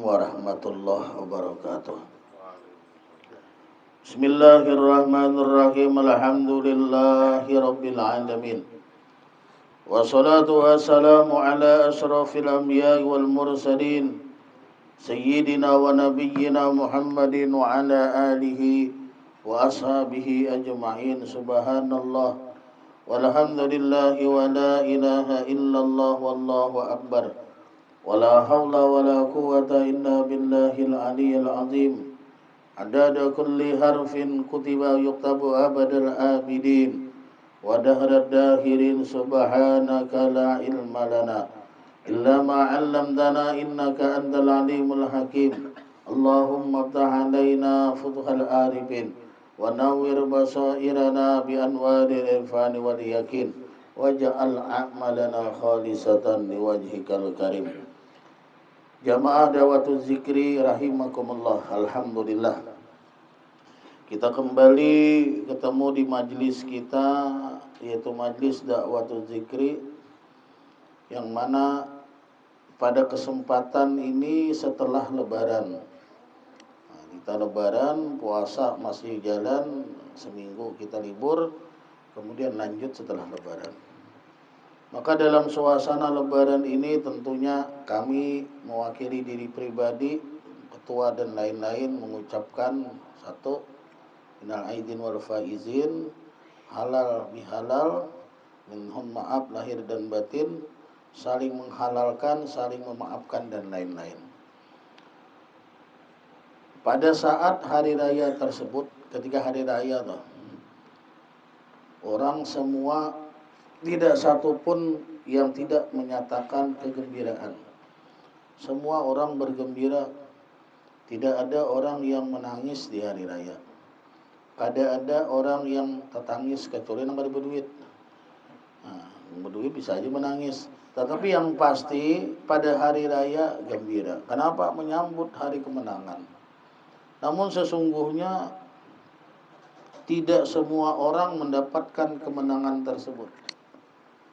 warahmatullahi wabarakatuh. Bismillahirrahmanirrahim. Alhamdulillahi rabbil alamin. Wassalatu wassalamu ala asyrafil anbiya'i wal mursalin sayyidina wa nabiyyina Muhammadin wa ala alihi wa ashabihi ajma'in. Subhanallah walhamdulillahi wa la ilaha illallah wallahu akbar. Wala hawla wala quwwata illa billahil aliyyil azim. Adada kulli harfin kutiba yuktabu abadal abidin wa dahrad dahirin. Subhanaka la ilma lana illa ma 'allamtana innaka antal alimul hakim. Allahumma iftah alaina futuhal arifin wa nawwir basairana bi anwaril irfani wal yakin waj'al a'malana khalisatan liwajhikal karim. Jamaah Dawatul Zikri rahimakumullah. Alhamdulillah, kita kembali ketemu di majlis kita, yaitu majlis Dawatul Zikri, yang mana pada kesempatan ini setelah lebaran. Kita lebaran, puasa masih jalan, seminggu kita libur, kemudian lanjut setelah lebaran. Maka dalam suasana lebaran ini tentunya kami mewakili diri pribadi, ketua dan lain-lain mengucapkan satu, minal aidin wal faizin, halal bihalal, minhum maaf lahir dan batin, saling menghalalkan, saling memaafkan dan lain-lain. Pada saat hari raya tersebut, ketika hari raya tuh, orang semua tidak satu pun yang tidak menyatakan kegembiraan. Semua orang bergembira. Tidak ada orang yang menangis di hari raya. Tidak ada orang yang tertangis kecuali yang berduit. Berduit bisa aja menangis. Tetapi yang pasti pada hari raya gembira. Kenapa? Menyambut hari kemenangan. Namun sesungguhnya tidak semua orang mendapatkan kemenangan tersebut.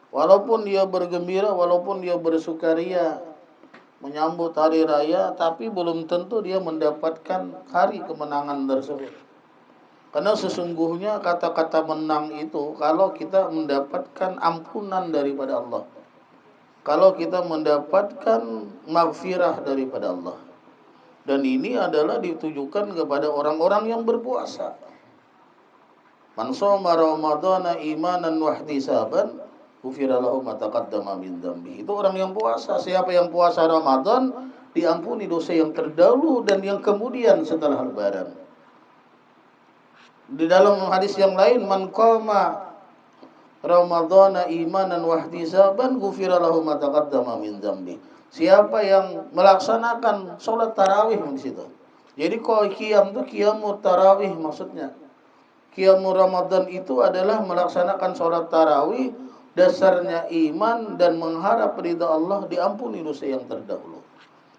Walaupun dia bergembira, walaupun dia bersukaria menyambut hari raya, tapi belum tentu dia mendapatkan hari kemenangan tersebut. Karena sesungguhnya kata-kata menang itu kalau kita mendapatkan ampunan daripada Allah, kalau kita mendapatkan maghfirah daripada Allah. Dan ini adalah ditujukan kepada orang-orang yang berpuasa. Man shoma ramadhana imanan wa ihtisaban ghufira lahu ma taqaddama min dzambi. Itu orang yang puasa. Siapa yang puasa Ramadan diampuni dosa yang terdahulu dan yang kemudian setelah lebaran. Di dalam hadis yang lain, man qama ramadhana imanan wa ihtisaban ghufira lahu ma taqaddama min dzambi. Siapa yang melaksanakan sholat tarawih di situ. Jadi kalau qiyam itu qiyamut tarawih maksudnya. Qiyamul Ramadan itu adalah melaksanakan sholat tarawih, dasarnya iman dan mengharap ridha Allah, diampuni dosa yang terdahulu.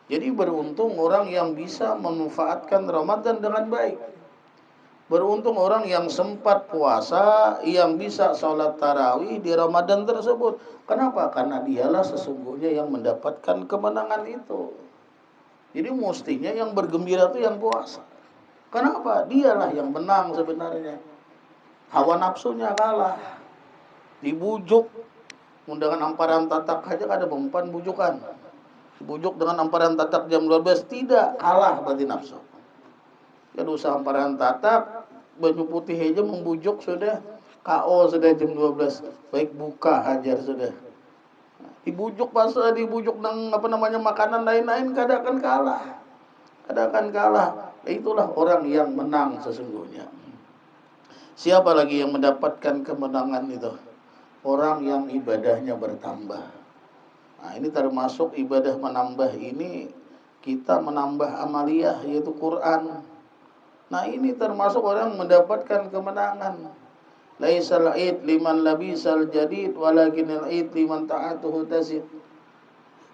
Jadi beruntung orang yang bisa memanfaatkan Ramadan dengan baik. Beruntung orang yang sempat puasa, yang bisa sholat tarawih di Ramadan tersebut. Kenapa? Karena dialah sesungguhnya yang mendapatkan kemenangan itu. Jadi mestinya yang bergembira itu yang puasa. Kenapa? Dialah yang menang sebenarnya. Hawa nafsunya kalah. Dibujuk undangan amparan tatak aja ada mempan bujukan. Bujuk dengan amparan tatak jam 12 tidak, kalah berarti nafsu. Ya dosa amparan tatak, baju putih aja membujuk sudah KO sudah jam 12. Baik buka hajar sudah. Dibujuk pasal dibujuk dengan makanan lain-lain kadang kalah. Kadang kalah. Itulah orang yang menang sesungguhnya. Siapa lagi yang mendapatkan kemenangan itu? Orang yang ibadahnya bertambah. Nah, ini termasuk ibadah menambah ini, kita menambah amaliyah yaitu Quran. Nah, ini termasuk orang mendapatkan kemenangan. Laisal id liman labisal jadid walakinal id liman ta'atuhu tazid.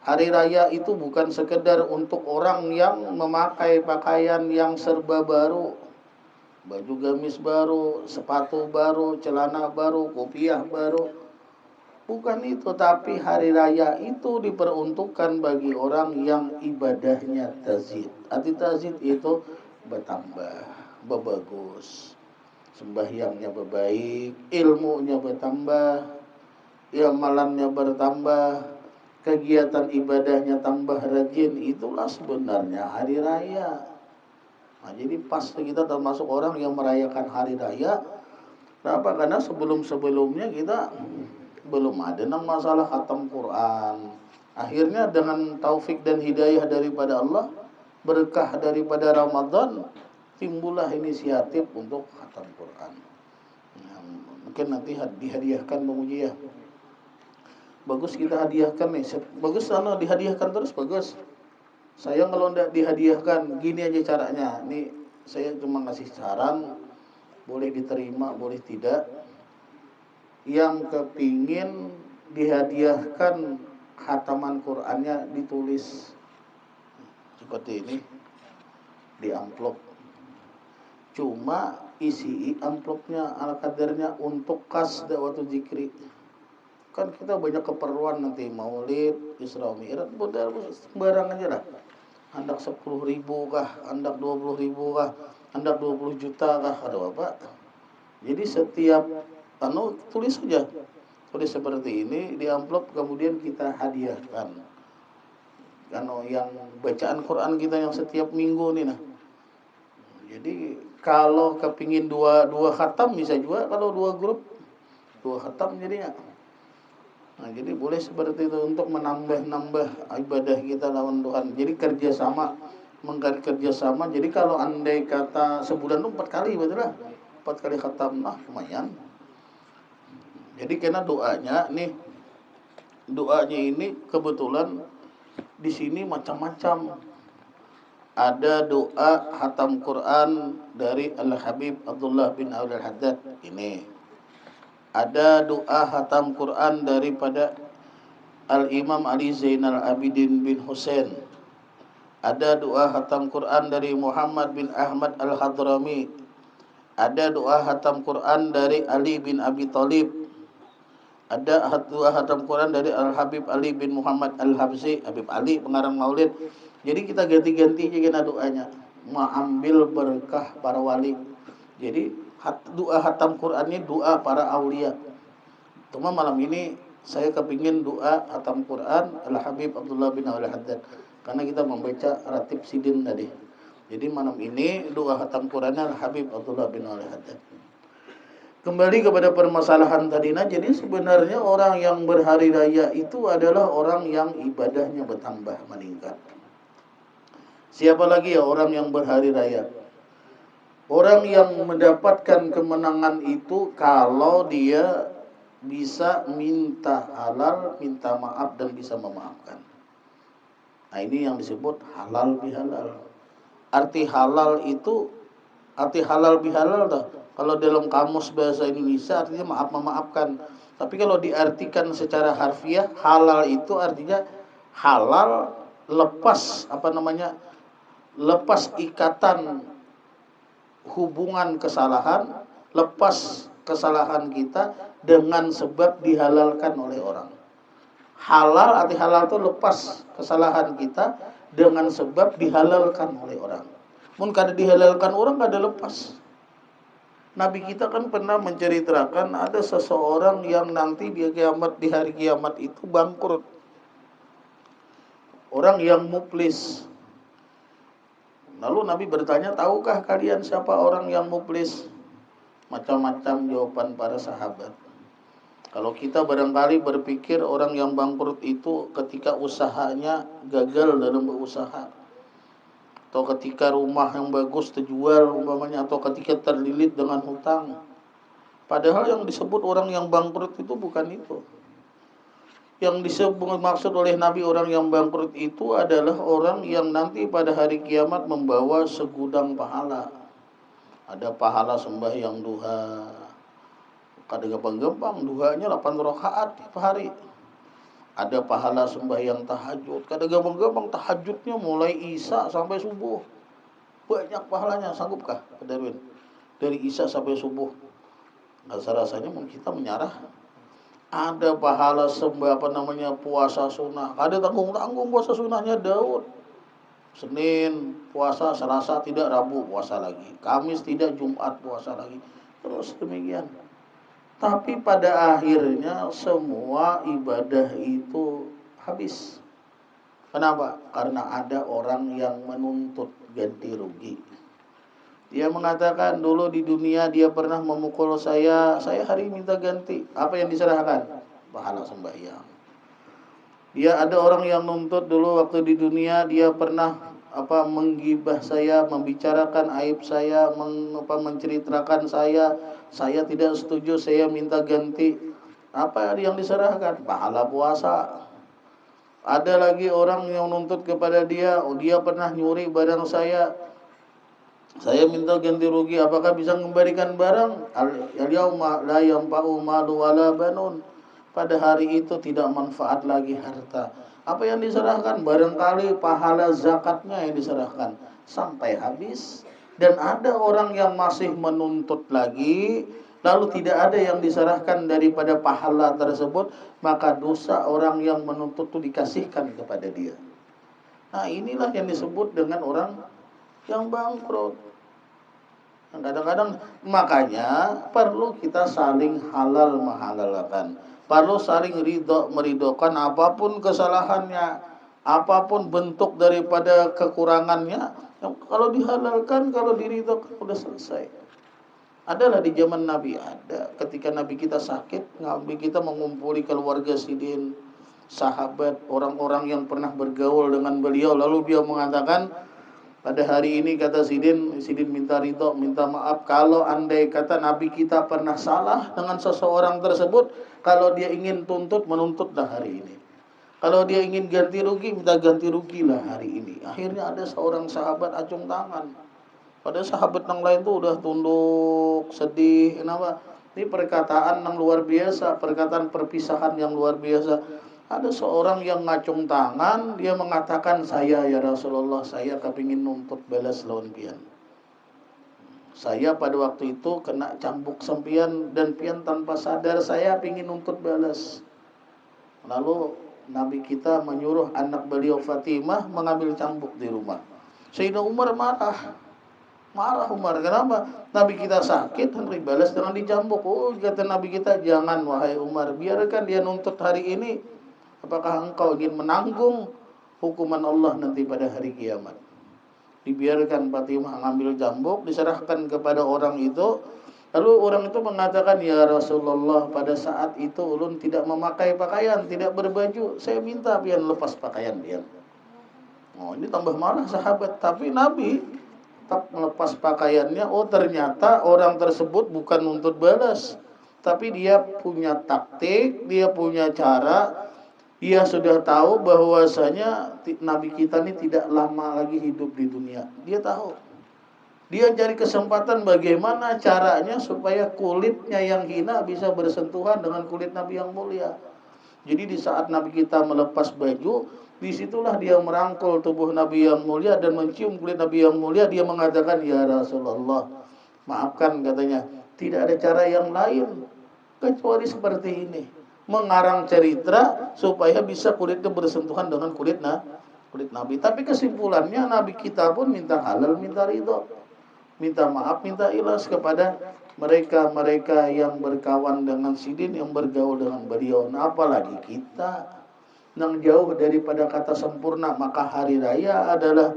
Hari raya itu bukan sekedar untuk orang yang memakai pakaian yang serba baru. Baju gamis baru, sepatu baru, celana baru, kopiah baru. Bukan itu, tapi hari raya itu diperuntukkan bagi orang yang ibadahnya tazid. Arti tazid itu bertambah, berbagus. Sembahyangnya berbaik, ilmunya bertambah, amalannya bertambah, kegiatan ibadahnya tambah rajin. Itulah sebenarnya hari raya. Nah, jadi pas kita termasuk orang yang merayakan hari raya. Kenapa? Karena sebelum-sebelumnya kita belum ada masalah khatam Quran. Akhirnya dengan taufik dan hidayah daripada Allah, berkah daripada Ramadan, timbullah inisiatif untuk khatam Quran. Nah, mungkin nanti dihadiahkan Bang Uji ya. Bagus kita hadiahkan nih. Bagus dihadiahkan terus bagus. Saya kalau tidak dihadiahkan, gini aja caranya. Nih saya cuma ngasih saran, boleh diterima, boleh tidak. Yang kepingin dihadiahkan khataman Qur'annya ditulis seperti ini di amplop. Cuma isi amplopnya ala kadarnya untuk kas dakwatul zikri. Kan kita banyak keperluan nanti maulid, Isra Mi'raj, sembarang aja lah. Hendak 10.000 kah, hendak 20.000 kah, hendak 20 juta kah, ada apa? Jadi setiap tulis saja. Tulis seperti ini di amplop, kemudian kita hadiahkan. Yang bacaan Quran kita yang setiap minggu nih nah. Jadi kalau kepingin dua khatam bisa juga, kalau dua grup 2 khatam jadinya. Nah, jadi boleh seperti itu untuk menambah ibadah kita lawan Tuhan. Jadi kerjasama, kerjasama. Jadi kalau andai kata sebulan itu 4 kali betul lah. 4 kali khatam, nah lumayan. Jadi karena doanya ini kebetulan di sini macam-macam. Ada doa khatam Quran dari Al-Habib Abdullah bin Abdul Haddad ini. Ada doa khatam Quran daripada Al-Imam Ali Zainal Abidin bin Husain. Ada doa khatam Quran dari Muhammad bin Ahmad Al-Hadrami. Ada doa khatam Quran dari Ali bin Abi Thalib. Ada doa khatam Quran dari Al-Habib Ali bin Muhammad Al-Habsi, Habib Ali pengarang Maulid. Jadi kita ganti-ganti juga doanya, mengambil berkah para wali. Jadi doa khatam Quran ini doa para aulia. Cuma malam ini saya kepingin doa khatam Quran Al-Habib Abdullah bin Abdul Haddad, karena kita membaca ratib sidin tadi. Jadi malam ini doa khatam Qurannya Al-Habib Abdullah bin Abdul Haddad. Kembali kepada permasalahan tadi, jadi sebenarnya orang yang berhari raya itu adalah orang yang ibadahnya bertambah, meningkat. Siapa lagi ya orang yang berhari raya? Orang yang mendapatkan kemenangan itu kalau dia bisa minta halal, minta maaf, dan bisa memaafkan. Nah, ini yang disebut halal bihalal. Arti halal bihalal dah. Kalau dalam kamus bahasa Indonesia artinya maaf memaafkan. Tapi kalau diartikan secara harfiah, halal itu artinya halal lepas lepas ikatan hubungan kesalahan, lepas kesalahan kita dengan sebab dihalalkan oleh orang. Halal, arti halal itu lepas kesalahan kita dengan sebab dihalalkan oleh orang. Mun kada dihalalkan orang kada lepas. Nabi kita kan pernah menceritakan ada seseorang yang nanti di hari kiamat itu bangkrut. Orang yang muflis. Lalu Nabi bertanya, tahukah kalian siapa orang yang muflis? Macam-macam jawaban para sahabat. Kalau kita barangkali berpikir orang yang bangkrut itu ketika usahanya gagal dalam berusaha, atau ketika rumah yang bagus terjual umpamanya, atau ketika terlilit dengan hutang. Padahal yang disebut orang yang bangkrut itu bukan itu. Yang disebut maksud oleh Nabi orang yang bangkrut itu adalah orang yang nanti pada hari kiamat membawa segudang pahala. Ada pahala sembahyang duha, kadang gampang duhanya 8 rakaat tiap hari. Ada pahala sembahyang tahajud, kadang gampang tahajudnya mulai isya sampai subuh. Banyak pahalanya, sanggupkah dari isya sampai subuh? Rasa-rasanya kita menyerah. Ada pahala sembah puasa sunnah. Ada tanggung-tanggung puasa sunnahnya Daud. Senin puasa, Selasa tidak, Rabu puasa lagi. Kamis tidak, Jumat puasa lagi. Terus demikian. Tapi pada akhirnya semua ibadah itu habis. Kenapa? Karena ada orang yang menuntut ganti rugi. Dia mengatakan dulu di dunia dia pernah memukul saya hari minta ganti. Apa yang diserahkan? Pahala sembahyang. Dia ada orang yang nuntut dulu waktu di dunia dia pernah menggibah saya, membicarakan aib saya, menceritakan saya tidak setuju, saya minta ganti. Apa yang diserahkan? Pahala puasa. Ada lagi orang yang nuntut kepada dia, dia pernah nyuri barang saya minta ganti rugi, apakah bisa mengembalikan barang? Al-yauma la yanfa'u malu wala banun. Pada hari itu tidak manfaat lagi harta. Apa yang diserahkan? Barangkali pahala zakatnya yang diserahkan sampai habis. Dan ada orang yang masih menuntut lagi, lalu tidak ada yang diserahkan daripada pahala tersebut, maka dosa orang yang menuntut itu dikasihkan kepada dia. Nah, inilah yang disebut dengan orang yang bangkrut. Kadang-kadang makanya perlu kita saling halal menghalalkan, perlu saling meridokan apapun kesalahannya, apapun bentuk daripada kekurangannya. Kalau dihalalkan, kalau diridhokan, sudah selesai. Adalah di zaman Nabi ada, ketika Nabi kita sakit, Nabi kita mengumpuli keluarga sidin, sahabat, orang-orang yang pernah bergaul dengan beliau, lalu dia mengatakan, pada hari ini kata Sidin minta ridho, minta maaf. Kalau andai kata Nabi kita pernah salah dengan seseorang tersebut, kalau dia ingin menuntutlah hari ini. Kalau dia ingin ganti rugi, minta ganti rugilah hari ini. Akhirnya ada seorang sahabat acung tangan. Pada sahabat yang lain tuh udah tunduk, sedih. Kenapa? Ini perkataan yang luar biasa, perkataan perpisahan yang luar biasa. Ada seorang yang ngacung tangan, dia mengatakan, saya ya Rasulullah, saya kepingin nuntut balas lawan pian. Saya pada waktu itu kena cambuk sempian dan pian tanpa sadar, saya pingin nuntut balas. Lalu Nabi kita menyuruh anak beliau Fatimah mengambil cambuk di rumah. Sayyidina Umar marah Umar, kenapa? Nabi kita sakit, hendak balas dengan dicambuk. Oh, kata Nabi kita, jangan wahai Umar, biarkan dia nuntut hari ini. Apakah engkau ingin menanggung hukuman Allah nanti pada hari kiamat? Dibiarkan Fatimah mengambil cambuk, diserahkan kepada orang itu. Lalu orang itu mengatakan, ya Rasulullah, pada saat itu ulun tidak memakai pakaian, tidak berbaju. Saya minta pian lepas pakaian pian. Oh, ini tambah marah sahabat. Tapi Nabi tetap melepas pakaiannya. Oh, ternyata orang tersebut bukan nuntut balas, tapi dia punya taktik, dia punya cara. Dia sudah tahu bahwasanya Nabi kita ini tidak lama lagi hidup di dunia. Dia tahu. Dia cari kesempatan bagaimana caranya supaya kulitnya yang hina bisa bersentuhan dengan kulit Nabi yang mulia. Jadi di saat Nabi kita melepas baju, disitulah dia merangkul tubuh Nabi yang mulia dan mencium kulit Nabi yang mulia. Dia mengatakan, ya Rasulullah, maafkan katanya, tidak ada cara yang lain kecuali seperti ini. Mengarang cerita supaya bisa kulitnya bersentuhan dengan kulit Nabi. Tapi kesimpulannya Nabi kita pun minta halal, minta ridho, minta maaf, minta ikhlas kepada mereka yang berkawan dengan Sidin, yang bergaul dengan beliau. Nah, apalagi kita yang jauh daripada kata sempurna, maka hari raya adalah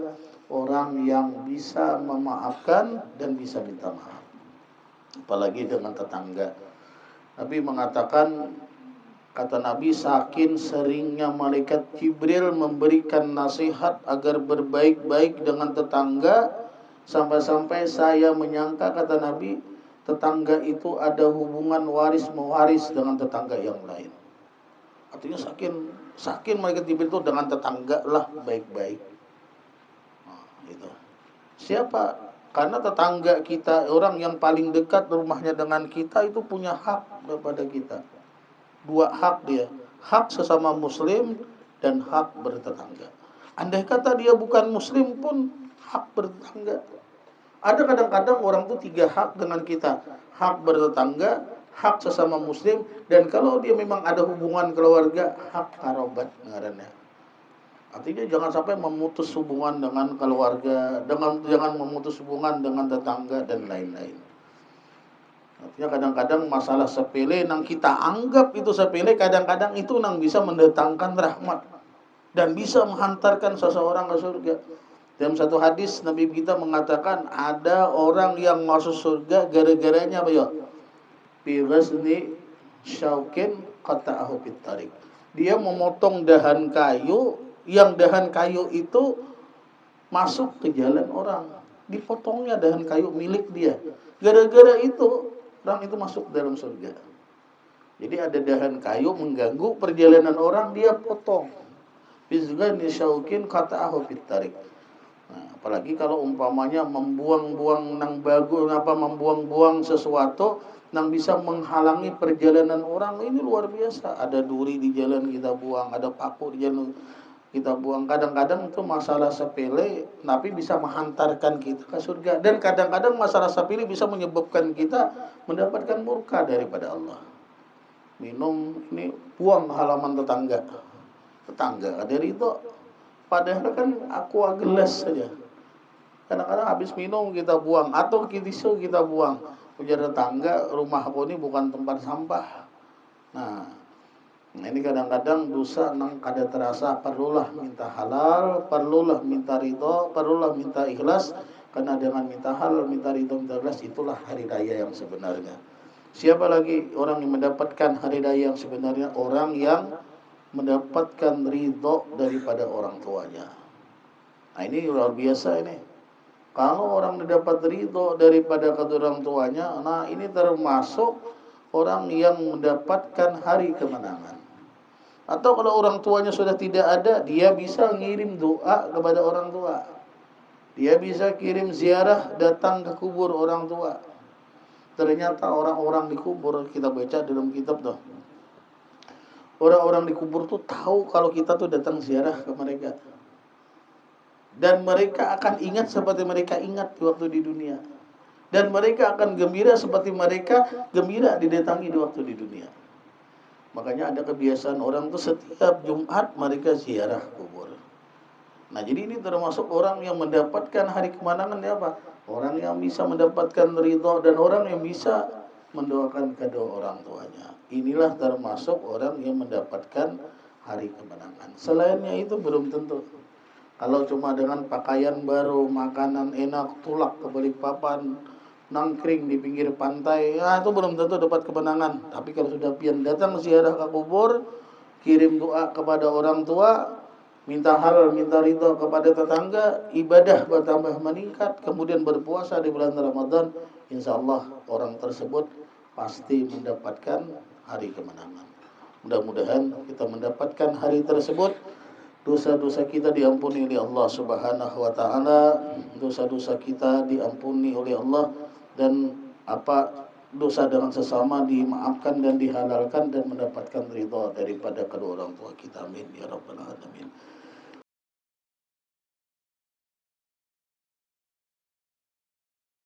orang yang bisa memaafkan dan bisa minta maaf. Apalagi dengan tetangga. Nabi mengatakan, kata Nabi, saking seringnya malaikat Jibril memberikan nasihat agar berbaik-baik dengan tetangga, sampai-sampai saya menyangka, kata Nabi, tetangga itu ada hubungan waris-mewaris dengan tetangga yang lain. Artinya saking malaikat Jibril itu dengan tetangga lah baik-baik. Nah, gitu. Siapa? Karena tetangga kita, orang yang paling dekat rumahnya dengan kita, itu punya hak kepada kita. Dua hak dia, hak sesama muslim dan hak bertetangga. Andai kata dia bukan muslim pun hak bertetangga. Ada kadang-kadang orang itu tiga hak dengan kita, hak bertetangga, hak sesama muslim, dan kalau dia memang ada hubungan keluarga, hak karabat ngarannya. Artinya jangan sampai memutus hubungan dengan keluarga, jangan memutus hubungan dengan tetangga dan lain-lain. Artinya kadang-kadang masalah sepele nang kita anggap itu sepele, kadang-kadang itu nang bisa mendatangkan rahmat dan bisa menghantarkan seseorang ke surga. Dalam satu hadis Nabi kita mengatakan ada orang yang masuk surga gara-garanya apa ya? Bi ghazni syaukin qata'ahu fit tariq. Dia memotong dahan kayu, yang dahan kayu itu masuk ke jalan orang. Dipotongnya dahan kayu milik dia. Gara-gara itu orang itu masuk dalam surga. Jadi ada dahan kayu mengganggu perjalanan orang, dia potong. Bi ghazni syaukin qata'ahu fit tariq. Nah, apalagi kalau umpamanya membuang-buang nang bagus membuang-buang sesuatu nang bisa menghalangi perjalanan orang, ini luar biasa. Ada duri di jalan kita buang, ada paku di jalan kita buang. Kadang-kadang itu masalah sepele tapi bisa menghantarkan kita ke surga, dan kadang-kadang masalah sepele bisa menyebabkan kita mendapatkan murka daripada Allah. Minum ini buang halaman tetangga. Tetangga ada itu. Padahal kan aqua gelas saja. Kadang-kadang habis minum kita buang, atau tisu kita buang. Ujar tetangga, rumah aku ini bukan tempat sampah. Nah, ini kadang-kadang dosa nang kada terasa, perlulah minta halal, perlulah minta ridho, perlulah minta ikhlas. Karena dengan minta halal, minta ridho, minta ikhlas, itulah hari raya yang sebenarnya. Siapa lagi orang yang mendapatkan hari raya yang sebenarnya? Orang yang mendapatkan ridho daripada orang tuanya. Nah, ini luar biasa ini. Kalau orang mendapat ridho daripada kedua orang tuanya, nah ini termasuk orang yang mendapatkan hari kemenangan. Atau kalau orang tuanya sudah tidak ada, dia bisa ngirim doa kepada orang tua. Dia bisa kirim ziarah, datang ke kubur orang tua. Ternyata orang-orang di kubur, kita baca dalam kitab tuh, orang-orang di kubur tuh tahu kalau kita tuh datang ziarah ke mereka. Dan mereka akan ingat seperti mereka ingat waktu di dunia. Dan mereka akan gembira seperti mereka gembira didatangi di waktu di dunia. Makanya ada kebiasaan orang tuh setiap Jumat mereka ziarah kubur. Nah, jadi ini termasuk orang yang mendapatkan hari kemenangan ya apa? Orang yang bisa mendapatkan ridho dan orang yang bisa mendoakan kedua orang tuanya. Inilah termasuk orang yang mendapatkan hari kemenangan. Selainnya itu belum tentu. Kalau cuma dengan pakaian baru, makanan enak, tulak ke Balikpapan, nangkring di pinggir pantai, ya itu belum tentu dapat kemenangan. Tapi kalau sudah pian datang ziarah ke kubur, kirim doa kepada orang tua, minta halal, minta ridho kepada tetangga, ibadah bertambah meningkat, kemudian berpuasa di bulan Ramadan, insya Allah orang tersebut pasti mendapatkan hari kemenangan. Mudah-mudahan kita mendapatkan hari tersebut. Dosa-dosa kita diampuni oleh Allah Subhanahu wa taala, dosa-dosa kita diampuni oleh Allah, dan dosa dengan sesama dimaafkan dan dihalalkan dan mendapatkan ridha daripada kedua orang tua kita. Amin ya rabbal alamin.